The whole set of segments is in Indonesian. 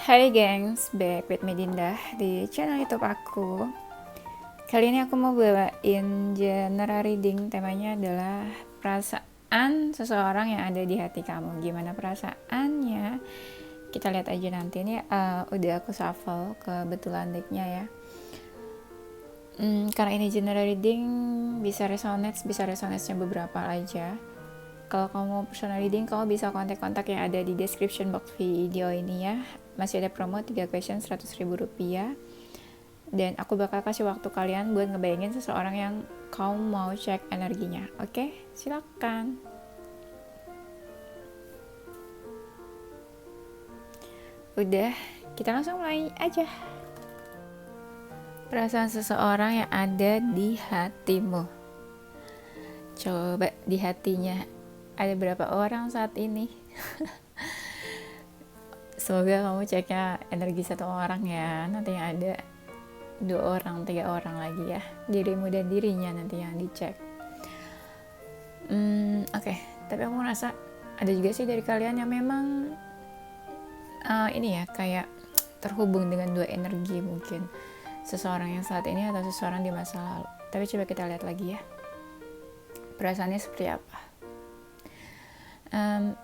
Hai gengs, back with Medinda di channel YouTube aku. Kali ini aku mau bawain general reading. Temanya adalah perasaan seseorang yang ada di hati kamu. Gimana perasaannya? Kita lihat aja nanti. Ini udah aku shuffle kebetulan decknya ya. Karena ini general reading, bisa resonance-nya beberapa aja. Kalau kamu mau personal reading, kamu bisa kontak-kontak yang ada di description box video ini ya. Masih ada promo 3 question 100.000 rupiah. Dan aku bakal kasih waktu kalian buat ngebayangin seseorang yang kamu mau cek energinya. Oke, silakan. Udah, kita langsung mulai aja. Perasaan seseorang yang ada di hatimu. Coba di hatinya ada berapa orang saat ini? Semoga kamu ceknya energi satu orang ya. Nanti yang ada 2 orang, 3 orang lagi ya. Dirimu dan dirinya nanti yang dicek. Oke. Tapi aku merasa ada juga sih dari kalian yang memang ini ya, kayak terhubung dengan 2 energi mungkin. Seseorang yang saat ini atau seseorang di masa lalu. Tapi coba kita lihat lagi ya. Perasaannya seperti apa?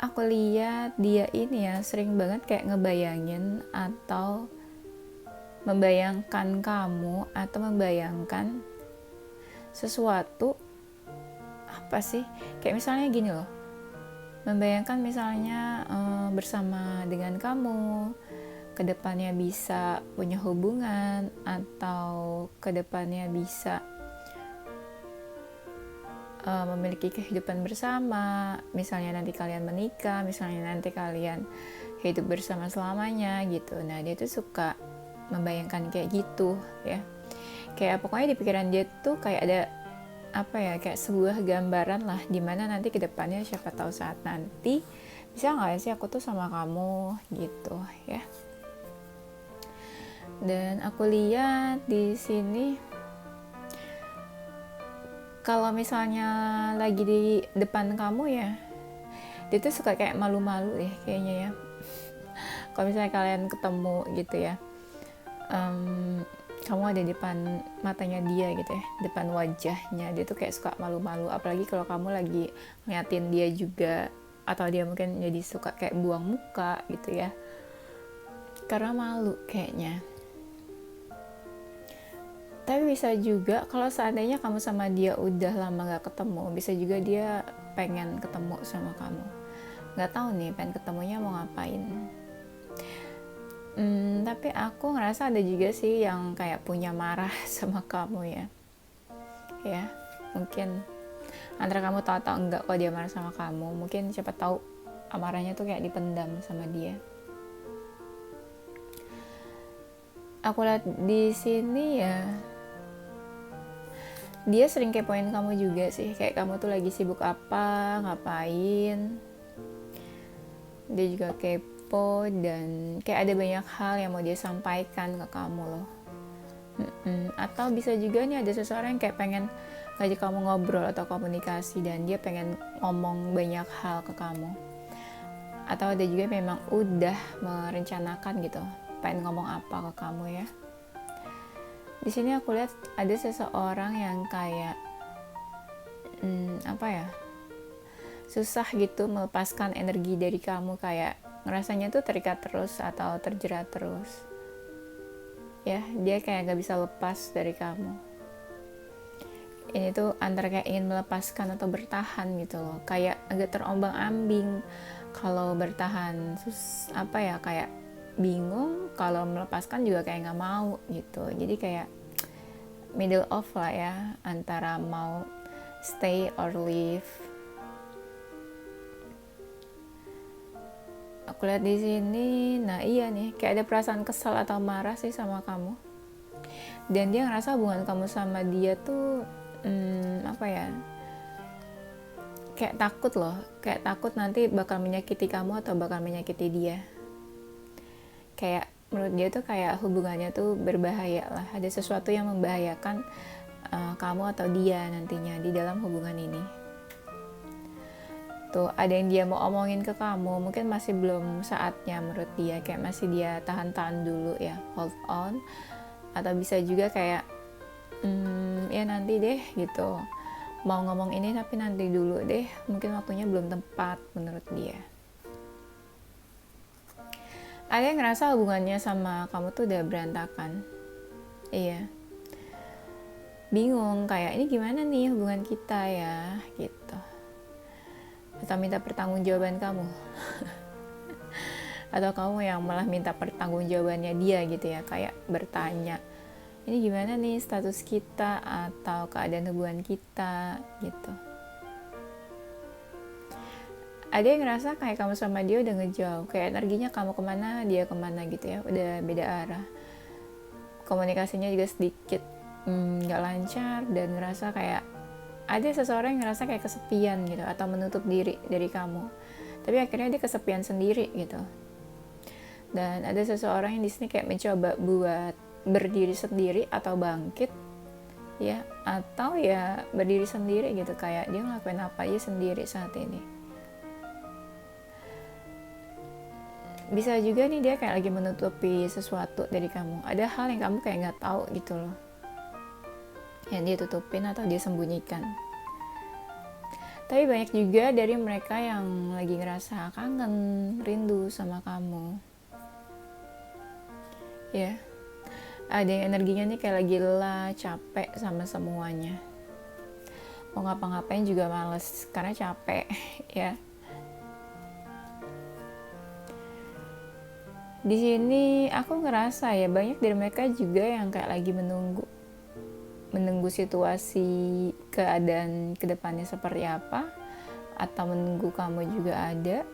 Aku lihat dia ini ya sering banget kayak ngebayangin atau membayangkan kamu atau membayangkan sesuatu. Apa sih? Kayak misalnya gini loh, membayangkan misalnya bersama dengan kamu, kedepannya bisa punya hubungan atau kedepannya bisa memiliki kehidupan bersama, misalnya nanti kalian menikah, misalnya nanti kalian hidup bersama selamanya gitu. Nah dia tuh suka membayangkan kayak gitu ya, kayak pokoknya di pikiran dia tuh kayak ada apa ya, kayak sebuah gambaran lah dimana nanti kedepannya siapa tahu saat nanti bisa nggak sih aku tuh sama kamu gitu ya. Dan aku lihat di sini kalau misalnya lagi di depan kamu ya, dia tuh suka kayak malu-malu ya kayaknya ya. Kalau misalnya kalian ketemu gitu ya, kamu ada di depan matanya dia gitu ya, depan wajahnya, dia tuh kayak suka malu-malu. Apalagi kalau kamu lagi ngeliatin dia juga, atau dia mungkin jadi suka kayak buang muka gitu ya, karena malu kayaknya. Tapi bisa juga kalau seandainya kamu sama dia udah lama gak ketemu, bisa juga dia pengen ketemu sama kamu. Gak tahu nih pengen ketemunya mau ngapain. Tapi aku ngerasa ada juga sih yang kayak punya marah sama kamu ya. Ya, mungkin antara kamu tahu atau enggak kalau dia marah sama kamu. Mungkin siapa tahu amarahnya tuh kayak dipendam sama dia. Aku lihat di sini ya, dia sering kepoin kamu juga sih, kayak kamu tuh lagi sibuk apa, ngapain. Dia juga kepo dan kayak ada banyak hal yang mau dia sampaikan ke kamu loh. Atau bisa juga nih ada seseorang yang kayak pengen ngajak kamu ngobrol atau komunikasi dan dia pengen ngomong banyak hal ke kamu. Atau ada juga yang memang udah merencanakan gitu, pengen ngomong apa ke kamu ya. Di sini aku lihat ada seseorang yang kayak apa ya, susah gitu melepaskan energi dari kamu, kayak ngerasanya tuh terikat terus atau terjerat terus ya. Dia kayak gak bisa lepas dari kamu. Ini tuh antara kayak ingin melepaskan atau bertahan gitu loh, kayak agak terombang-ambing. Kalau bertahan apa ya, kayak bingung, kalau melepaskan juga kayak gak mau gitu. Jadi kayak middle of lah ya, antara mau stay or leave. Aku lihat di sini, nah iya nih, kayak ada perasaan kesal atau marah sih sama kamu. Dan dia ngerasa hubungan kamu sama dia tuh apa ya, kayak takut loh, kayak takut nanti bakal menyakiti kamu atau bakal menyakiti dia. Kayak menurut dia tuh kayak hubungannya tuh berbahaya lah, ada sesuatu yang membahayakan kamu atau dia nantinya di dalam hubungan ini. tuh ada yang dia mau omongin ke kamu, mungkin masih belum saatnya menurut dia, kayak masih dia tahan-tahan dulu ya, hold on. Atau bisa juga kayak ya nanti deh gitu, mau ngomong ini tapi nanti dulu deh, mungkin waktunya belum tepat menurut dia. Ada yang ngerasa hubungannya sama kamu tuh udah berantakan. Iya, bingung kayak ini gimana nih hubungan kita ya gitu, atau minta pertanggungjawaban kamu atau kamu yang malah minta pertanggungjawabannya dia gitu ya, kayak bertanya ini gimana nih status kita atau keadaan hubungan kita gitu. Ada yang ngerasa kayak kamu sama dia udah ngejauh, kayak energinya kamu kemana dia kemana gitu ya, udah beda arah, komunikasinya juga sedikit nggak lancar, dan ngerasa kayak ada seseorang yang ngerasa kayak kesepian gitu atau menutup diri dari kamu, tapi akhirnya dia kesepian sendiri gitu. Dan ada seseorang yang di sini kayak mencoba buat berdiri sendiri atau bangkit ya, atau ya berdiri sendiri gitu, kayak dia ngelakuin apa aja sendiri saat ini. Bisa juga nih dia kayak lagi menutupi sesuatu dari kamu, ada hal yang kamu kayak nggak tahu gitu loh, yang dia tutupin atau dia sembunyikan. Tapi banyak juga dari mereka yang lagi ngerasa kangen, rindu sama kamu. Ya, ada yang energinya nih kayak lagi lelah, capek sama semuanya. Mau ngapa-ngapain juga males karena capek, ya. Di sini aku ngerasa ya banyak dari mereka juga yang kayak lagi menunggu situasi keadaan kedepannya seperti apa, atau menunggu kamu juga ada.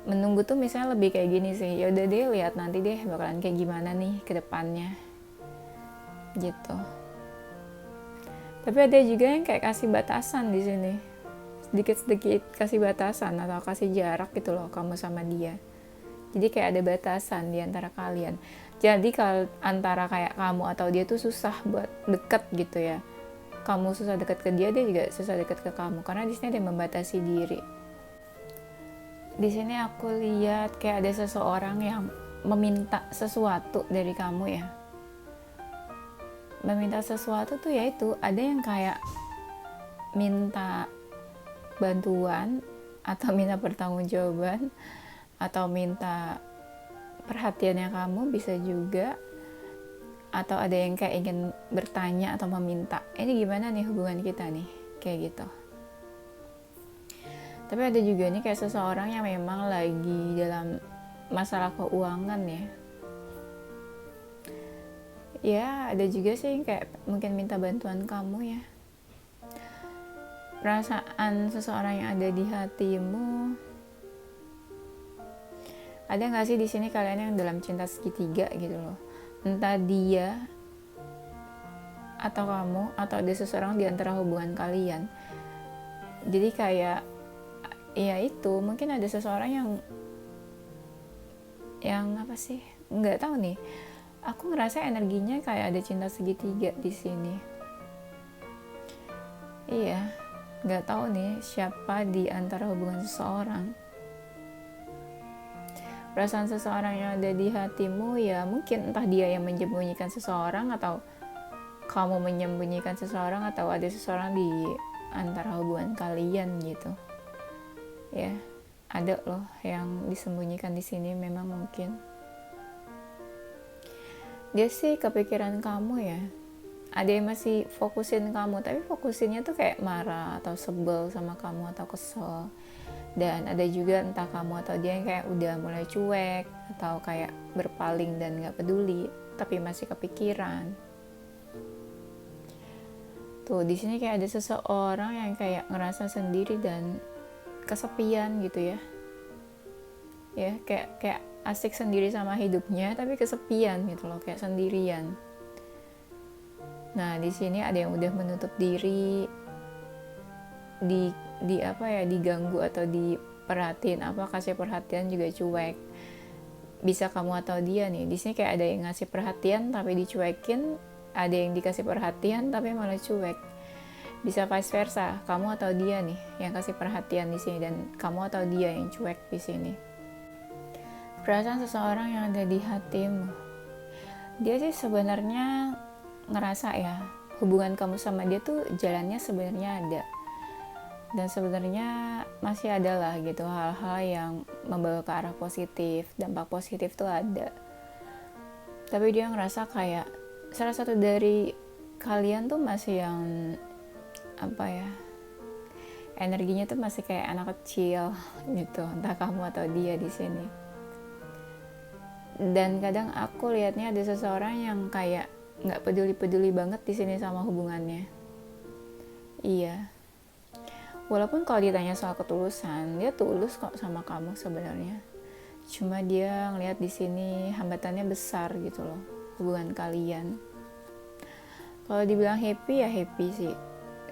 Menunggu tuh misalnya lebih kayak gini sih, ya udah deh lihat nanti deh bakalan kayak gimana nih kedepannya gitu. Tapi ada juga yang kayak kasih batasan di sini, sedikit-sedikit kasih batasan atau kasih jarak gitu loh kamu sama dia. Jadi kayak ada batasan di antara kalian. Jadi kalau antara kayak kamu atau dia tuh susah buat deket gitu ya. Kamu susah deket ke dia, dia juga susah deket ke kamu, karena di sini ada yang membatasi diri. Di sini aku lihat kayak ada seseorang yang meminta sesuatu dari kamu ya. Meminta sesuatu tuh yaitu ada yang kayak minta bantuan atau minta pertanggungjawaban atau minta perhatiannya kamu, bisa juga. Atau ada yang kayak ingin bertanya atau meminta, ini gimana nih hubungan kita nih, kayak gitu. Tapi ada juga nih kayak seseorang yang memang lagi dalam masalah keuangan ya. Ya ada juga sih yang kayak mungkin minta bantuan kamu ya. Perasaan seseorang yang ada di hatimu, ada nggak sih di sini kalian yang dalam cinta segitiga gitu loh? Entah dia atau kamu, atau ada seseorang di antara hubungan kalian. Jadi kayak ya itu mungkin ada seseorang yang apa sih, nggak tahu nih, aku ngerasa energinya kayak ada cinta segitiga di sini. Iya, nggak tahu nih siapa di antara hubungan seseorang. Perasaan seseorang yang ada di hatimu ya mungkin entah dia yang menyembunyikan seseorang, atau kamu menyembunyikan seseorang, atau ada seseorang di antara hubungan kalian gitu. Ya, ada loh yang disembunyikan di sini, memang mungkin. Dia sih kepikiran kamu ya. Ada yang masih fokusin kamu, tapi fokusinnya tuh kayak marah atau sebel sama kamu atau kesel. Dan ada juga entah kamu atau dia yang kayak udah mulai cuek atau kayak berpaling dan gak peduli, tapi masih kepikiran. Tuh di sini kayak ada seseorang yang kayak ngerasa sendiri dan kesepian gitu ya. Ya, kayak asik sendiri sama hidupnya tapi kesepian gitu loh, kayak sendirian. Nah, di sini ada yang udah menutup diri, di apa ya, diganggu atau diperhatiin apa, kasih perhatian juga cuek. Bisa kamu atau dia nih. Di sini kayak ada yang ngasih perhatian tapi dicuekin, ada yang dikasih perhatian tapi malah cuek. Bisa vice versa, kamu atau dia nih yang kasih perhatian di sini, dan kamu atau dia yang cuek di sini. Perasaan seseorang yang ada di hatimu, dia sih sebenarnya ngerasa ya hubungan kamu sama dia tuh jalannya sebenarnya ada, dan sebenarnya masih ada lah gitu hal-hal yang membawa ke arah positif, dampak positif tuh ada. Tapi dia ngerasa kayak salah satu dari kalian tuh masih yang energinya tuh masih kayak anak kecil gitu, entah kamu atau dia di sini. Dan kadang aku lihatnya ada seseorang yang kayak nggak peduli banget di sini sama hubungannya. Iya, walaupun kalau ditanya soal ketulusan, dia tulus kok sama kamu sebenarnya. Cuma dia ngelihat di sini hambatannya besar gitu loh, hubungan kalian. Kalau dibilang happy ya happy sih,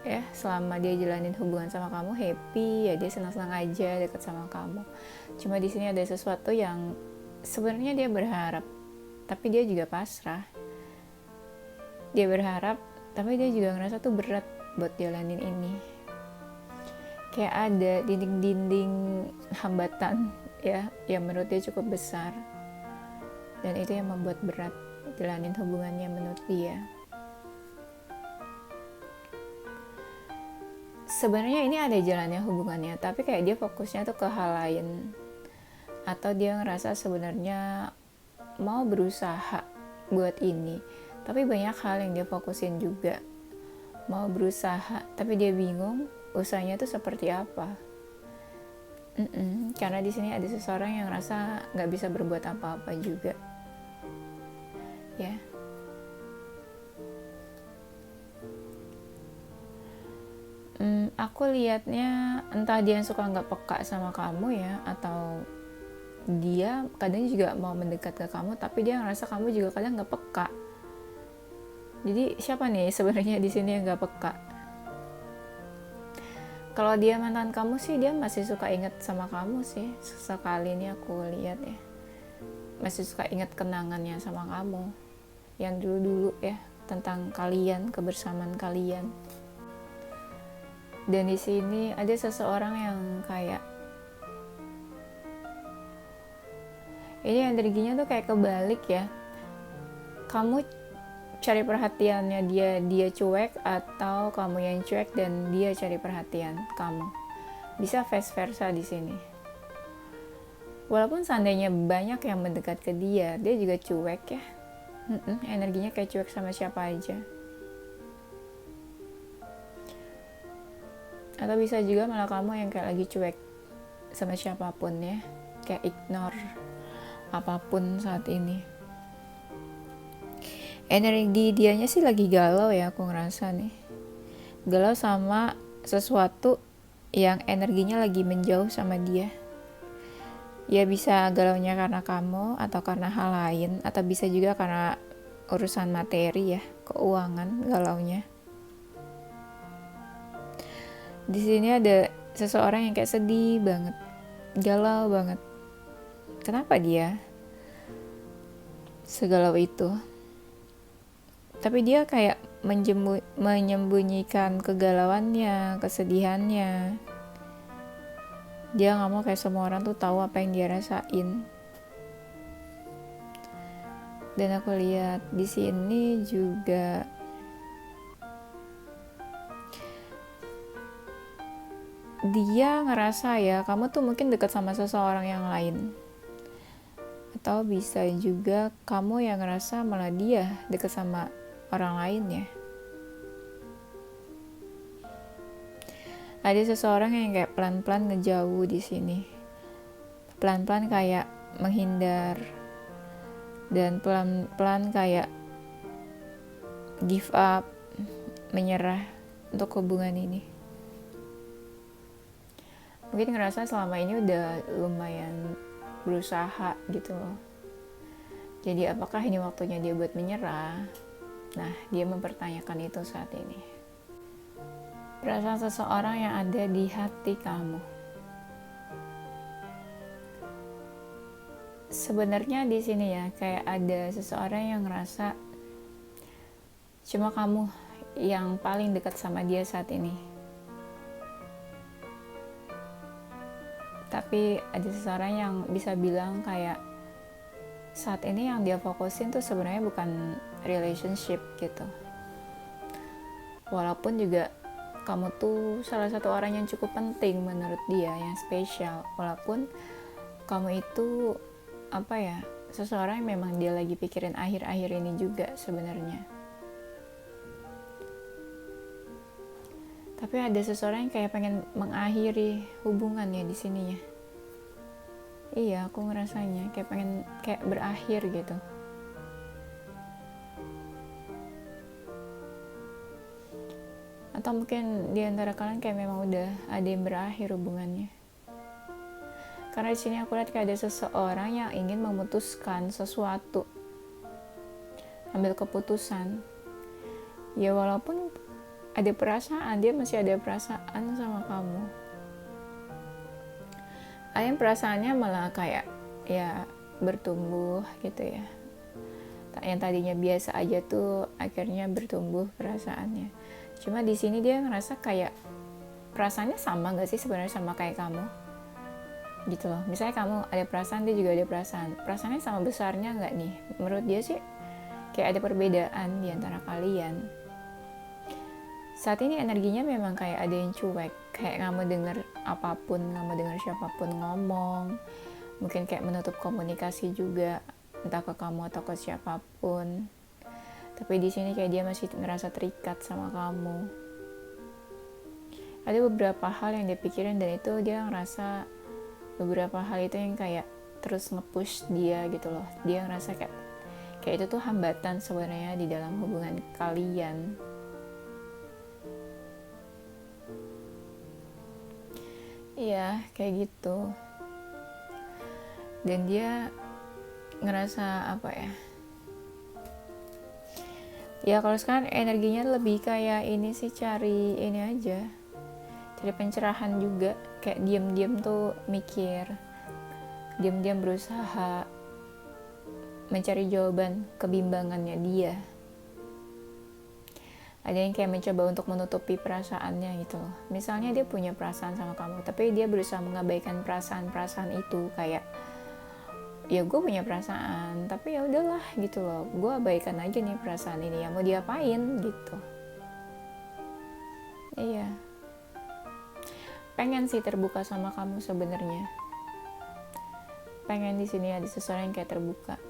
ya selama dia jalanin hubungan sama kamu happy ya, dia senang-senang aja deket sama kamu. Cuma di sini ada sesuatu yang sebenarnya dia berharap, tapi dia juga pasrah. Dia berharap, tapi dia juga ngerasa tuh berat buat jalanin ini. Kayak ada dinding-dinding hambatan ya, yang menurut dia cukup besar. Dan itu yang membuat berat jalanin hubungannya menurut dia. Sebenarnya ini ada jalannya hubungannya, tapi kayak dia fokusnya tuh ke hal lain. Atau dia ngerasa sebenarnya mau berusaha buat ini, tapi banyak hal yang dia fokusin juga. Mau berusaha, tapi dia bingung usahanya tuh seperti apa. Karena di sini ada seseorang yang ngerasa nggak bisa berbuat apa-apa juga. Ya. Aku lihatnya entah dia yang suka nggak peka sama kamu ya, atau dia kadang juga mau mendekat ke kamu, tapi dia ngerasa kamu juga kadang nggak peka. Jadi siapa nih sebenarnya di sini yang nggak peka? Kalau dia mantan kamu sih, dia masih suka ingat sama kamu sih. Sesekali ini aku lihat ya, masih suka ingat kenangannya sama kamu yang dulu-dulu ya, tentang kalian, kebersamaan kalian. Dan di sini ada seseorang yang kayak ini energinya tuh kayak kebalik ya. Kamu cari perhatiannya dia cuek, atau kamu yang cuek dan dia cari perhatian kamu. Bisa vice versa di sini. Walaupun seandainya banyak yang mendekat ke dia juga cuek ya. Energinya kayak cuek sama siapa aja. Atau bisa juga malah kamu yang kayak lagi cuek sama siapapun ya, kayak ignore apapun saat ini. Energi dianya sih lagi galau ya, aku ngerasa nih. Galau sama sesuatu yang energinya lagi menjauh sama dia. Ya bisa galaunya karena kamu, atau karena hal lain, atau bisa juga karena urusan materi ya, keuangan galaunya. Di sini ada seseorang yang kayak sedih banget, galau banget. Kenapa dia segalau itu? Tapi dia kayak menyembunyikan kegalauannya, kesedihannya. Dia nggak mau kayak semua orang tuh tahu apa yang dia rasain. Dan aku lihat di sini juga dia ngerasa ya kamu tuh mungkin dekat sama seseorang yang lain. Atau bisa juga kamu yang ngerasa malah dia dekat sama orang lain ya. Ada seseorang yang kayak pelan-pelan ngejauh di sini. Pelan-pelan kayak menghindar, dan pelan-pelan kayak give up, menyerah untuk hubungan ini. Mungkin ngerasa selama ini udah lumayan berusaha gitu loh. Jadi apakah ini waktunya dia buat menyerah? Nah, dia mempertanyakan itu saat ini. Perasaan seseorang yang ada di hati kamu. Sebenarnya di sini ya, kayak ada seseorang yang ngerasa cuma kamu yang paling dekat sama dia saat ini. Tapi ada seseorang yang bisa bilang kayak saat ini yang dia fokusin tuh sebenarnya bukan relationship gitu. Walaupun juga kamu tuh salah satu orang yang cukup penting menurut dia, yang spesial. Walaupun kamu itu seseorang yang memang dia lagi pikirin akhir-akhir ini juga sebenarnya. Tapi ada seseorang yang kayak pengen mengakhiri hubungannya di sininya. Iya, aku ngerasanya kayak pengen berakhir gitu. Atau mungkin di antara kalian kayak memang udah ada yang berakhir hubungannya. Karena di sini aku lihat kayak ada seseorang yang ingin memutuskan sesuatu, ambil keputusan. Ya walaupun ada perasaan, dia masih ada perasaan sama kamu. Ada yang perasaannya malah kayak ya bertumbuh gitu ya. Yang tadinya biasa aja tuh akhirnya bertumbuh perasaannya. Cuma di sini dia ngerasa kayak perasaannya sama gak sih sebenarnya sama kayak kamu? Gitu loh. Misalnya kamu ada perasaan, dia juga ada perasaan. Perasaannya sama besarnya gak nih? Menurut dia sih kayak ada perbedaan di antara kalian. Saat ini energinya memang kayak ada yang cuek. Kayak gak mau denger apapun, gak mau denger siapapun ngomong. Mungkin kayak menutup komunikasi juga, entah ke kamu atau ke siapapun. Tapi di sini kayak dia masih ngerasa terikat sama kamu. Ada beberapa hal yang dia pikirin dan itu dia ngerasa beberapa hal itu yang kayak terus nge-push dia gitu loh. Dia ngerasa kayak itu tuh hambatan sebenarnya di dalam hubungan kalian. Iya, kayak gitu. Dan dia ngerasa ya kalau sekarang energinya lebih kayak ini sih, cari ini aja, cari pencerahan juga. Kayak diam-diam tuh mikir, diam-diam berusaha mencari jawaban kebimbangannya dia. Ada yang kayak mencoba untuk menutupi perasaannya gitu loh. Misalnya dia punya perasaan sama kamu, tapi dia berusaha mengabaikan perasaan-perasaan itu. Kayak ya gue punya perasaan, tapi ya udahlah gitu loh, gue abaikan aja nih perasaan ini, ya mau diapain gitu. Iya, pengen sih terbuka sama kamu sebenarnya, pengen di sini ada seseorang yang kayak terbuka.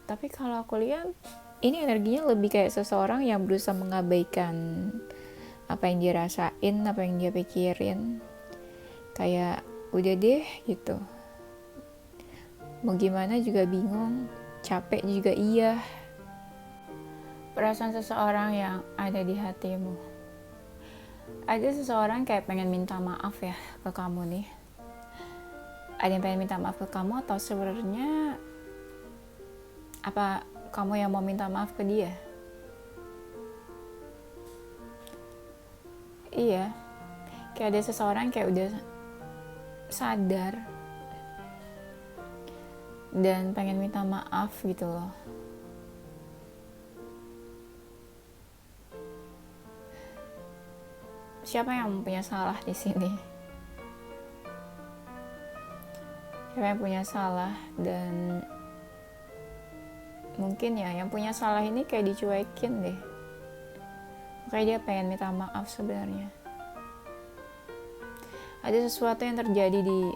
Tapi kalau aku lihat ini energinya lebih kayak seseorang yang berusaha mengabaikan apa yang dia rasain, apa yang dia pikirin. Kayak udah deh gitu, mau gimana juga bingung, capek juga iya. Perasaan seseorang yang ada di hatimu. Ada seseorang kayak pengen minta maaf ya ke kamu nih. Ada yang pengen minta maaf ke kamu, atau sebenarnya apa kamu yang mau minta maaf ke dia? Iya, kayak ada seseorang kayak udah sadar dan pengen minta maaf gitu loh. Siapa yang punya salah di sini? Siapa yang punya salah? Dan mungkin ya yang punya salah ini kayak dicuekin deh. Makanya dia pengen minta maaf sebenarnya. Ada sesuatu yang terjadi di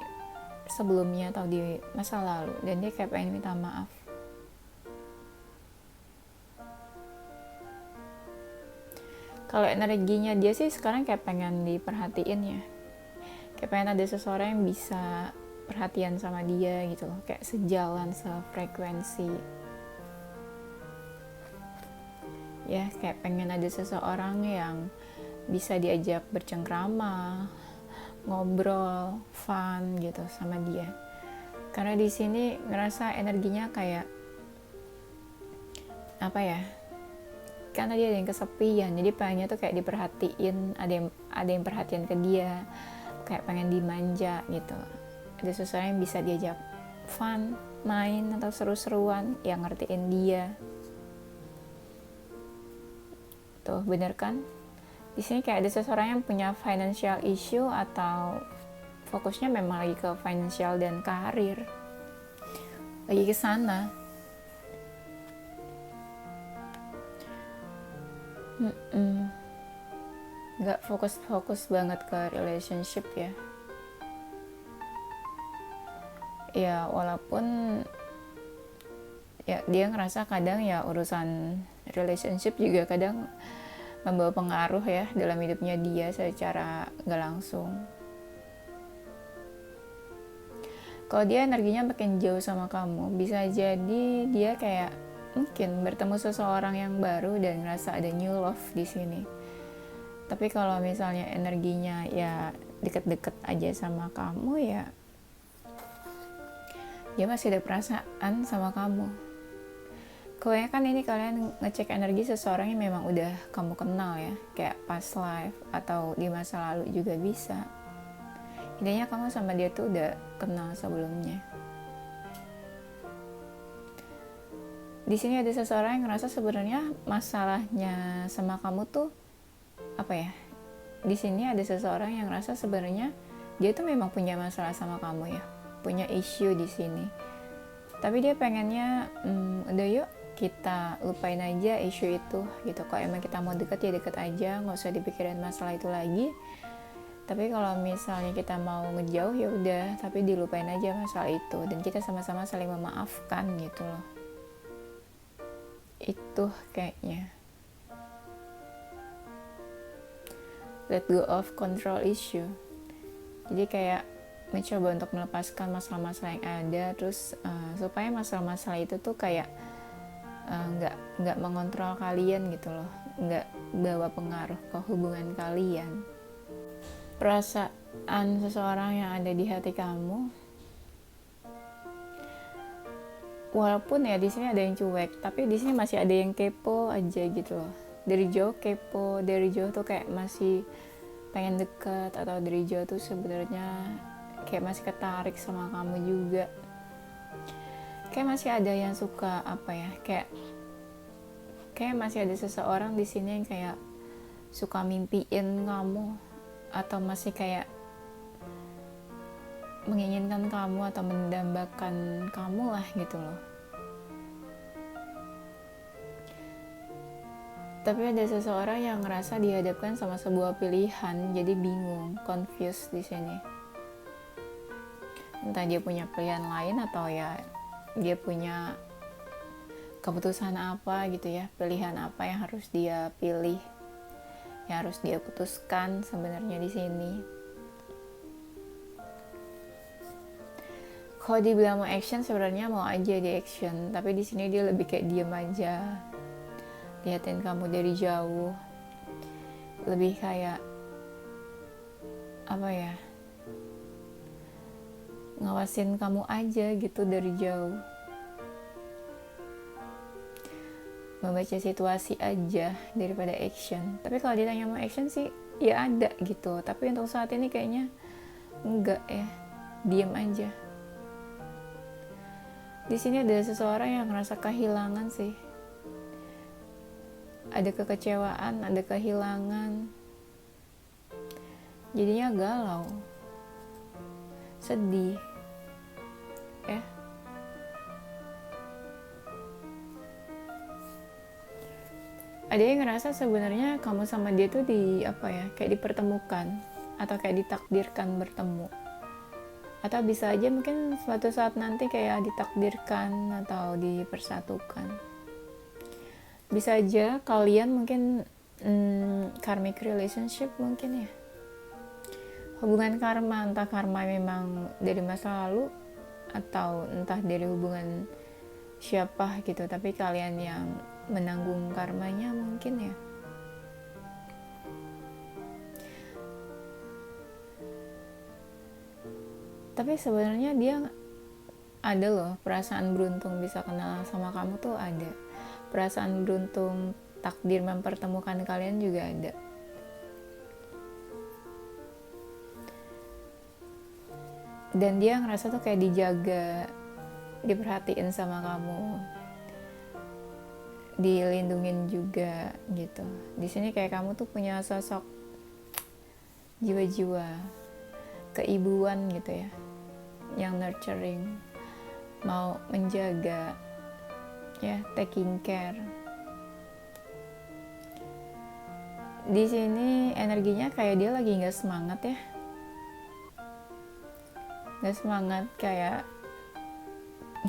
sebelumnya atau di masa lalu dan dia kayak pengen minta maaf. Kalau energinya dia sih sekarang kayak pengen diperhatiin ya, kayak pengen ada seseorang yang bisa perhatian sama dia gitu loh, kayak sejalan, sefrekuensi ya, kayak pengen ada seseorang yang bisa diajak bercengkrama, ngobrol, fun gitu sama dia. Karena di sini ngerasa energinya kayak karena dia ada yang kesepian, jadi pengennya tuh kayak diperhatiin, ada yang perhatian ke dia, kayak pengen dimanja gitu. Ada seseorang yang bisa diajak fun, main atau seru-seruan, yang ngertiin dia. gitu, bener kan? Di sini kayak ada seseorang yang punya financial issue atau fokusnya memang lagi ke financial dan karir, lagi ke sana. Nggak fokus banget ke relationship ya. Ya walaupun ya dia ngerasa kadang ya urusan relationship juga kadang membawa pengaruh ya dalam hidupnya dia secara nggak langsung. Kalau dia energinya makin jauh sama kamu, bisa jadi dia kayak mungkin bertemu seseorang yang baru dan ngerasa ada new love di sini. Tapi kalau misalnya energinya ya deket-deket aja sama kamu, ya dia masih ada perasaan sama kamu. Kebanyakan ini kalian ngecek energi seseorang yang memang udah kamu kenal ya, kayak past life atau di masa lalu juga bisa. Intinya kamu sama dia tuh udah kenal sebelumnya. Di sini ada seseorang yang ngerasa sebenarnya masalahnya sama kamu tuh apa ya? Di sini ada seseorang yang ngerasa sebenarnya dia tuh memang punya masalah sama kamu ya, punya issue di sini. Tapi dia pengennya, udah yuk kita lupain aja isu itu gitu. Kalau emang kita mau deket ya deket aja, nggak usah dipikirin masalah itu lagi. Tapi kalau misalnya kita mau ngejauh ya udah, tapi dilupain aja masalah itu dan kita sama-sama saling memaafkan gitu loh. Itu kayaknya let go of control issue. Jadi kayak mencoba untuk melepaskan masalah-masalah yang ada, terus supaya masalah-masalah itu tuh kayak nggak mengontrol kalian gitu loh, nggak bawa pengaruh ke hubungan kalian. Perasaan seseorang yang ada di hati kamu, walaupun ya di sini ada yang cuek, tapi di sini masih ada yang kepo aja gitu loh. Dari jauh kepo, dari jauh tuh kayak masih pengen deket, atau dari jauh tuh sebenarnya kayak masih ketarik sama kamu juga. Kayak masih ada yang suka apa ya, kayak masih ada seseorang di sini yang kayak suka mimpiin kamu, atau masih kayak menginginkan kamu atau mendambakan kamu lah gitu loh. Tapi ada seseorang yang ngerasa dihadapkan sama sebuah pilihan, jadi bingung, confused di sini. Entah dia punya pilihan lain atau ya dia punya keputusan apa gitu ya, pilihan apa yang harus dia pilih, yang harus dia putuskan sebenarnya di sini. Kalau dibilang mau action, sebenarnya mau aja di action, tapi di sini dia lebih kayak diem aja, liatin kamu dari jauh, lebih kayak apa ya, ngawasin kamu aja gitu dari jauh, membaca situasi aja daripada action. Tapi kalau ditanya mau action sih ya ada gitu, tapi untuk saat ini kayaknya enggak ya, diem aja. Di sini ada seseorang yang ngerasa kehilangan sih, ada kekecewaan, ada kehilangan, jadinya galau, sedih ya. Ada yang ngerasa sebenarnya kamu sama dia tuh kayak dipertemukan atau kayak ditakdirkan bertemu, atau bisa aja mungkin suatu saat nanti kayak ditakdirkan atau dipersatukan. Bisa aja kalian mungkin karmic relationship mungkin ya, hubungan karma, entah karma memang dari masa lalu atau entah dari hubungan siapa gitu, tapi kalian yang menanggung karmanya mungkin ya. Tapi sebenarnya dia ada loh perasaan beruntung bisa kenal sama kamu tuh ada, perasaan beruntung takdir mempertemukan kalian juga ada. Dan dia ngerasa tuh kayak dijaga, diperhatiin sama kamu, dilindungin juga gitu. Di sini kayak kamu tuh punya sosok jiwa-jiwa keibuan gitu ya, yang nurturing, mau menjaga ya, taking care. Di sini energinya kayak dia lagi nggak semangat ya, nggak semangat, kayak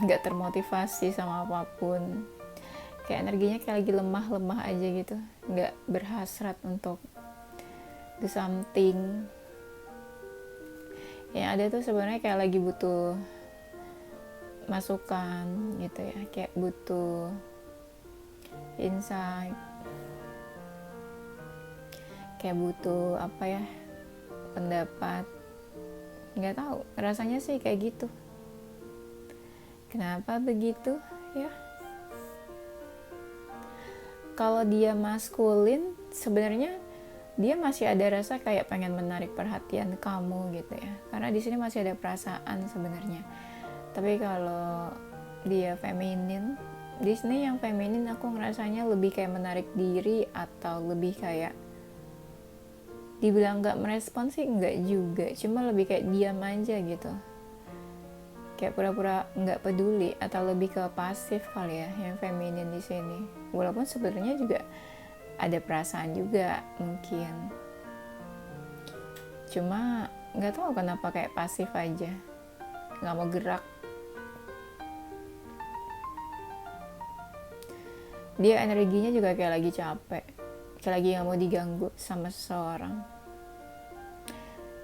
nggak termotivasi sama apapun, kayak energinya kayak lagi lemah aja gitu, nggak berhasrat untuk do something. Yang ada tuh sebenarnya kayak lagi butuh masukan gitu ya, kayak butuh insight, kayak butuh apa ya, pendapat, nggak tahu, rasanya sih kayak gitu. Kenapa begitu ya? Kalau dia maskulin, sebenarnya dia masih ada rasa kayak pengen menarik perhatian kamu gitu ya, karena di sini masih ada perasaan sebenarnya. Tapi kalau dia feminin, di sini yang feminin aku ngerasanya lebih kayak menarik diri, atau lebih kayak dibilang nggak merespon sih nggak juga, cuma lebih kayak diam aja gitu, kayak pura-pura nggak peduli, atau lebih ke pasif kali ya yang feminin di sini. Walaupun sebenarnya juga ada perasaan juga mungkin, cuma nggak tahu kenapa kayak pasif aja, nggak mau gerak. Dia energinya juga kayak lagi capek, kayak lagi nggak mau diganggu sama seseorang,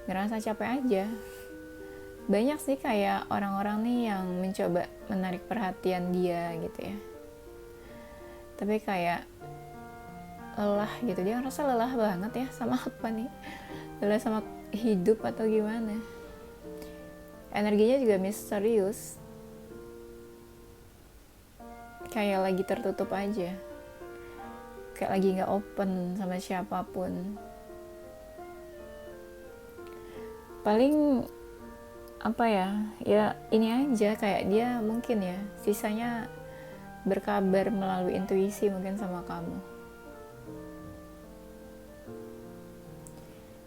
ngerasa capek aja. Banyak sih kayak orang-orang nih yang mencoba menarik perhatian dia gitu ya, tapi kayak lelah gitu, dia ngerasa lelah banget ya sama apa nih, lelah sama hidup atau gimana. Energinya juga misterius, kayak lagi tertutup aja, kayak lagi nggak open sama siapapun. Paling apa ya, ya ini aja, kayak dia mungkin ya sisanya berkabar melalui intuisi mungkin sama kamu.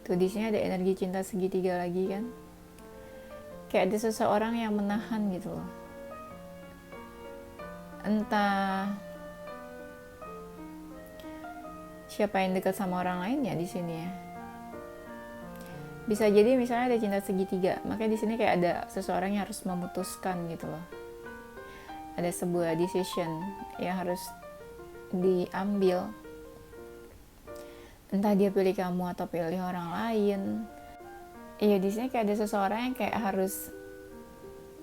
Tuh di sini ada energi cinta segitiga lagi kan, kayak ada seseorang yang menahan gitu loh, entah siapa yang dekat sama orang lain ya di sini ya. Bisa jadi misalnya ada cinta segitiga, makanya di sini kayak ada seseorang yang harus memutuskan gitu loh. Ada sebuah decision yang harus diambil. Entah dia pilih kamu atau pilih orang lain. Iya, di sini kayak ada seseorang yang kayak harus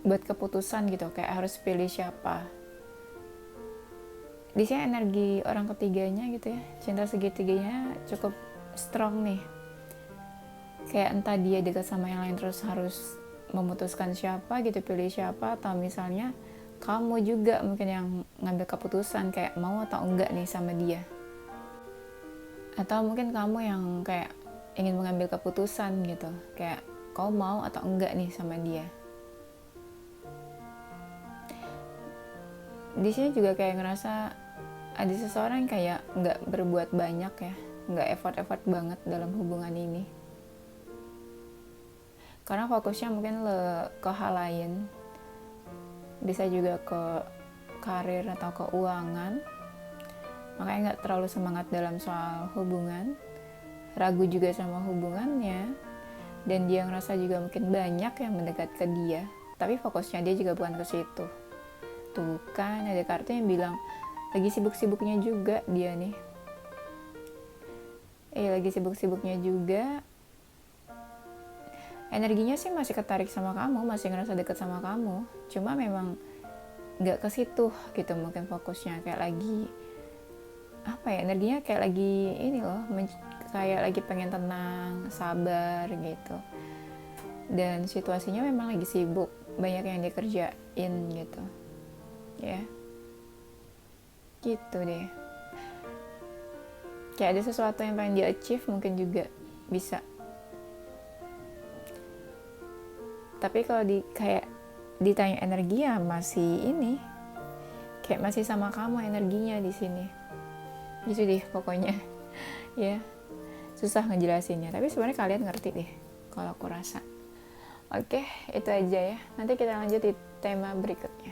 buat keputusan gitu, kayak harus pilih siapa. Di sini energi orang ketiganya gitu ya, cinta segitiganya cukup strong nih. Kayak entah dia dekat sama yang lain terus harus memutuskan siapa gitu, pilih siapa, atau misalnya kamu juga mungkin yang ngambil keputusan kayak mau atau enggak nih sama dia, atau mungkin kamu yang kayak ingin mengambil keputusan gitu, kayak kau mau atau enggak nih sama dia. Di sini juga kayak ngerasa ada seseorang yang kayak nggak berbuat banyak ya, nggak effort banget dalam hubungan ini, karena fokusnya mungkin ke hal lain, bisa juga ke karir atau keuangan, makanya nggak terlalu semangat dalam soal hubungan, ragu juga sama hubungannya, dan dia ngerasa juga mungkin banyak yang mendekat ke dia, tapi fokusnya dia juga bukan ke situ. Tuh kan ada kartu yang bilang lagi sibuk-sibuknya juga dia nih, lagi sibuk-sibuknya juga. Energinya sih masih ketarik sama kamu, masih ngerasa deket sama kamu, cuma memang nggak ke situ gitu, mungkin fokusnya kayak lagi apa ya, energinya kayak lagi ini loh, kayak lagi pengen tenang, sabar gitu, dan situasinya memang lagi sibuk, banyak yang dikerjain gitu ya, gitu deh. Kayak ada sesuatu yang pengen dia achieve mungkin juga bisa. Tapi kalau kayak ditanya energi ya masih ini, kayak masih sama kamu energinya di sini. Gitu deh pokoknya. Ya, susah ngejelasinnya, tapi sebenarnya kalian ngerti deh kalau aku rasa. Oke, itu aja ya. Nanti kita lanjut di tema berikutnya.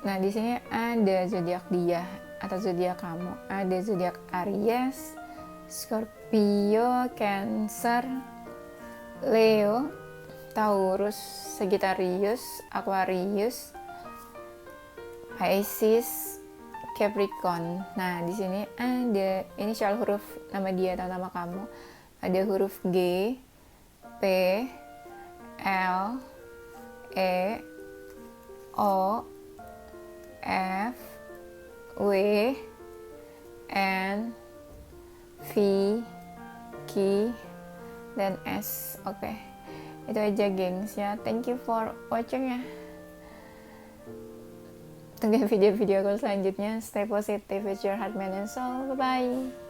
Nah, di sini ada zodiak dia atau zodiak kamu. Ada zodiak Aries, Scorpio, Cancer, Leo, Taurus, Sagittarius, Aquarius, Pisces, Capricorn. Nah, di sini ada inisial huruf nama dia atau nama kamu. Ada huruf G, P, L, E, O, F, W, N, V, Q, dan S. Oke, itu aja gengs ya. Thank you for watching ya. Tunggu video-video aku selanjutnya. Stay positive with your heart, mind, and soul. Bye-bye.